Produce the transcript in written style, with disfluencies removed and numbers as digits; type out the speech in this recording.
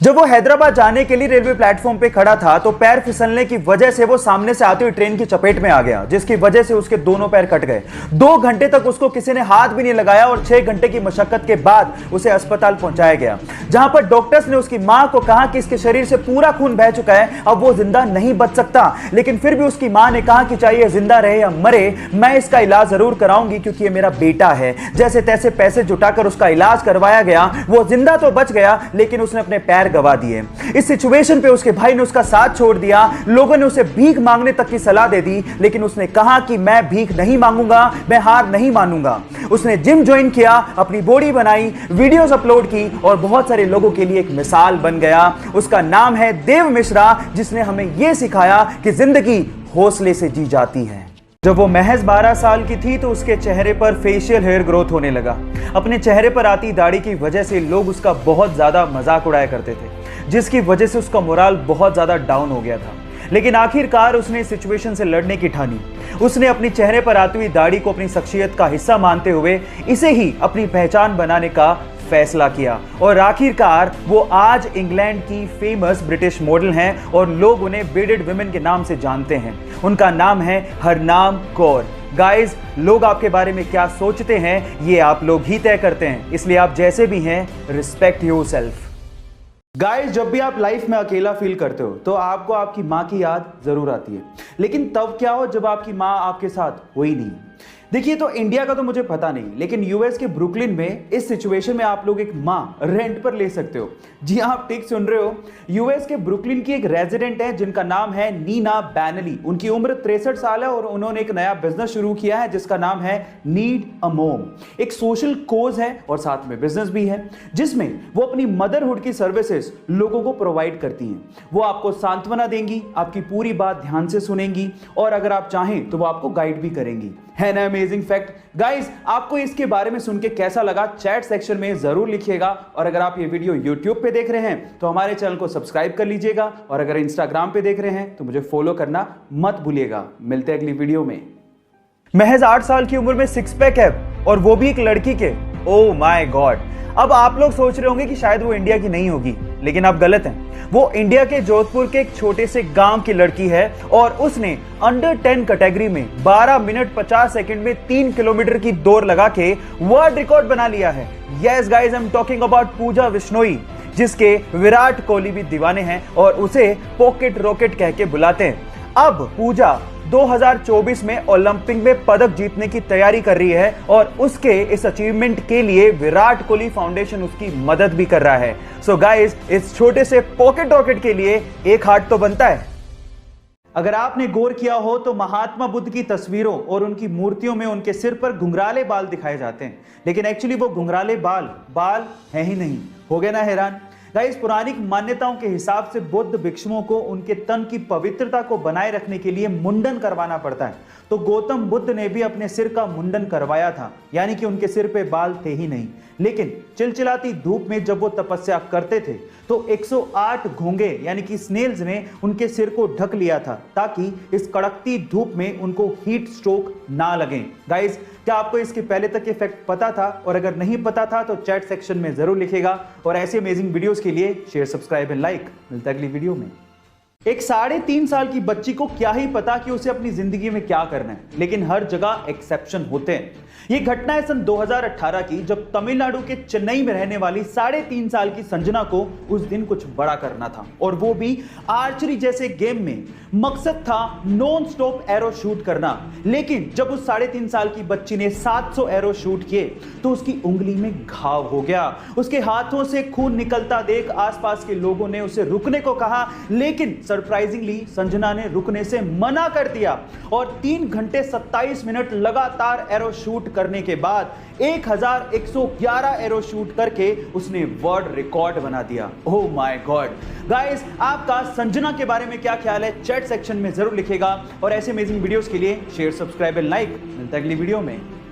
जब वो हैदराबाद जाने के लिए रेलवे प्लेटफॉर्म पे खड़ा था तो पैर फिसलने की वजह से वो सामने से आती हुई ट्रेन की चपेट में आ गया, जिसकी वजह से उसके दोनों पैर कट गए। 2 घंटे तक उसको किसी ने हाथ भी नहीं लगाया और 6 घंटे की मशक्कत के बाद उसे अस्पताल पहुंचाया गया, जहां पर डॉक्टर्स ने उसकी मां को कहा कि इसके शरीर से पूरा खून बह चुका है, अब वो जिंदा नहीं बच सकता। लेकिन फिर भी उसकी मां ने कहा कि चाहे जिंदा रहे या मरे, मैं इसका इलाज जरूर कराऊंगी क्योंकि ये मेरा बेटा है। जैसे तैसे पैसे जुटाकर उसका इलाज करवाया गया। वो जिंदा तो बच गया, लेकिन उसने अपने पैर गवा दिए। इस सिचुएशन पे उसके भाई ने उसका साथ छोड़ दिया। लोगों ने उसे भीख मांगने तक की सलाह दे दी, लेकिन उसने कहा कि मैं भीख नहीं मांगूंगा, मैं हार नहीं मानूंगा। उसने जिम ज्वाइन किया, अपनी बॉडी बनाई, वीडियोस अपलोड की और बहुत सारे लोगों के लिए एक मिसाल बन गया। उसका नाम है देव मिश्रा, जिसने हमें यह सिखाया कि जिंदगी हौसले से जी जाती है। जब वो महज 12 साल की थी तो उसके चेहरे पर फेशियल हेयर ग्रोथ होने लगा। अपने चेहरे पर आती दाढ़ी की वजह से लोग उसका बहुत ज्यादा मजाक उड़ाया करते थे, जिसकी वजह से उसका मोराल बहुत ज्यादा डाउन हो गया था। लेकिन आखिरकार उसने इस सिचुएशन से लड़ने की ठानी। उसने अपनी चेहरे पर आती हुई दाढ़ी को अपनी शख्सियत का हिस्सा मानते हुए इसे ही अपनी पहचान बनाने का फैसला किया और आखिरकार वो आज इंग्लैंड की फेमस ब्रिटिश मॉडल हैं और लोग उन्हें बीडेड वुमेन के नाम से जानते हैं। उनका नाम है हरनाम कौर। गाइस, लोग आपके बारे में क्या सोचते हैं ये आप लोग ही तय करते हैं, इसलिए आप जैसे भी हैं रिस्पेक्ट योरसेल्फ। गाइस, जब भी आप लाइफ में अकेला फील करते हो तो आपको आपकी माँ की याद जरूर आती है, लेकिन तब क्या हो जब आपकी माँ आपके साथ हो ही नहीं। देखिए, तो इंडिया का तो मुझे पता नहीं, लेकिन यूएस के ब्रुकलिन में इस सिचुएशन में आप लोग एक माँ रेंट पर ले सकते हो। जी हाँ, आप ठीक सुन रहे हो। यूएस के ब्रुकलिन की एक रेजिडेंट है जिनका नाम है नीना बैनली। उनकी उम्र 63 साल है और उन्होंने एक नया बिजनेस शुरू किया है जिसका नाम है नीड अ मोम। एक सोशल कोज है और साथ में बिजनेस भी है, जिसमें वो अपनी मदरहुड की सर्विसेज लोगों को प्रोवाइड करती हैं। वो आपको सांत्वना देंगी, आपकी पूरी बात ध्यान से सुनेंगी और अगर आप चाहें तो वो आपको गाइड भी करेंगी। है ना अमेजिंग फैक्ट? गाइस, आपको इसके बारे में सुन के कैसा लगा चैट सेक्शन में जरूर लिखिएगा। और अगर आप ये वीडियो यूट्यूब पे देख रहे हैं तो हमारे चैनल को सब्सक्राइब कर लीजिएगा और अगर इंस्टाग्राम पे देख रहे हैं तो मुझे फॉलो करना मत भूलिएगा। मिलते हैं अगली वीडियो में। महज 8 साल की उम्र में 6 पैक है और वो भी एक लड़की के। Oh my God. अब आप लोग सोच रहे होंगे कि शायद वो इंडिया की नहीं होगी, लेकिन आप गलत हैं। वो इंडिया के जोधपुर के एक छोटे से गांव की लड़की है और उसने अंडर 10 कैटेगरी में 12 मिनट 50 सेकंड में 3 किलोमीटर की दौड़ लगा के वर्ल्ड रिकॉर्ड बना लिया है। Yes guys, I am talking about Pooja Vishnoi, जिसके विराट कोहली भी दीवाने हैं और उसे पॉकेट रॉकेट कह के बुलाते हैं। अब पूजा 2024 में ओलंपिक में पदक जीतने की तैयारी कर रही है और उसके इस अचीवमेंट के लिए विराट कोहली फाउंडेशन उसकी मदद भी कर रहा है। सो गाइस, इस छोटे से पॉकेट रॉकेट के लिए एक हार्ट तो बनता है। अगर आपने गौर किया हो तो महात्मा बुद्ध की तस्वीरों और उनकी मूर्तियों में उनके सिर पर घुंघराले बाल दिखाए जाते हैं, लेकिन एक्चुअली वो घुंघराले बाल है ही नहीं। हो गए ना हैरान? गाइस, पौराणिक मान्यताओं के हिसाब से बुद्ध भिक्षुओं को उनके तन की पवित्रता को बनाए रखने के लिए मुंडन करवाना पड़ता है। तो गौतम बुद्ध ने भी अपने सिर का मुंडन करवाया था, यानी कि उनके सिर पे बाल थे ही नहीं। लेकिन चिलचिलाती धूप में जब वो तपस्या करते थे तो 108 घोंगे यानी कि स्नेल्स ने उनके सिर को ढक लिया था ताकि इस कड़कती धूप में उनको हीट स्ट्रोक ना लगे। गाइस, क्या आपको इसके पहले तक ये फैक्ट पता था? और अगर नहीं पता था तो चैट सेक्शन में जरूर लिखेगा और ऐसे अमेजिंग वीडियोस के लिए शेयर, सब्सक्राइब एंड लाइक। मिलता है अगली वीडियो में। एक 3.5 साल की बच्ची को क्या ही पता कि उसे अपनी जिंदगी में क्या करना है, लेकिन हर जगह एक्सेप्शन होते हैं। यह घटना है सन 2018 की, जब तमिलनाडु के चेन्नई में रहने वाली 3.5 साल की संजना को उस दिन कुछ बड़ा करना था और वो भी आर्चरी जैसे गेम में। मकसद था नॉन स्टॉप एरो शूट करना, लेकिन जब उस 3.5 साल की बच्ची ने 700 एरो शूट किए तो उसकी उंगली में घाव हो गया। उसके हाथों से खून निकलता देख आसपास के लोगों ने उसे रुकने को कहा, लेकिन सरप्राइजिंगली संजना ने रुकने से मना कर दिया और 3 घंटे 27 मिनट लगातार एरो शूट करने के बाद 1111 एरो शूट करके उसने वर्ल्ड रिकॉर्ड बना दिया। Oh my God. गाइस, आपका संजना के बारे में क्या ख्याल है? चैट सेक्शन में जरूर लिखेगा और ऐसे अमेजिंग वीडियोस के लिए शेयर, सब्सक्राइब एंड लाइक। मिलता है अगली वीडियो में।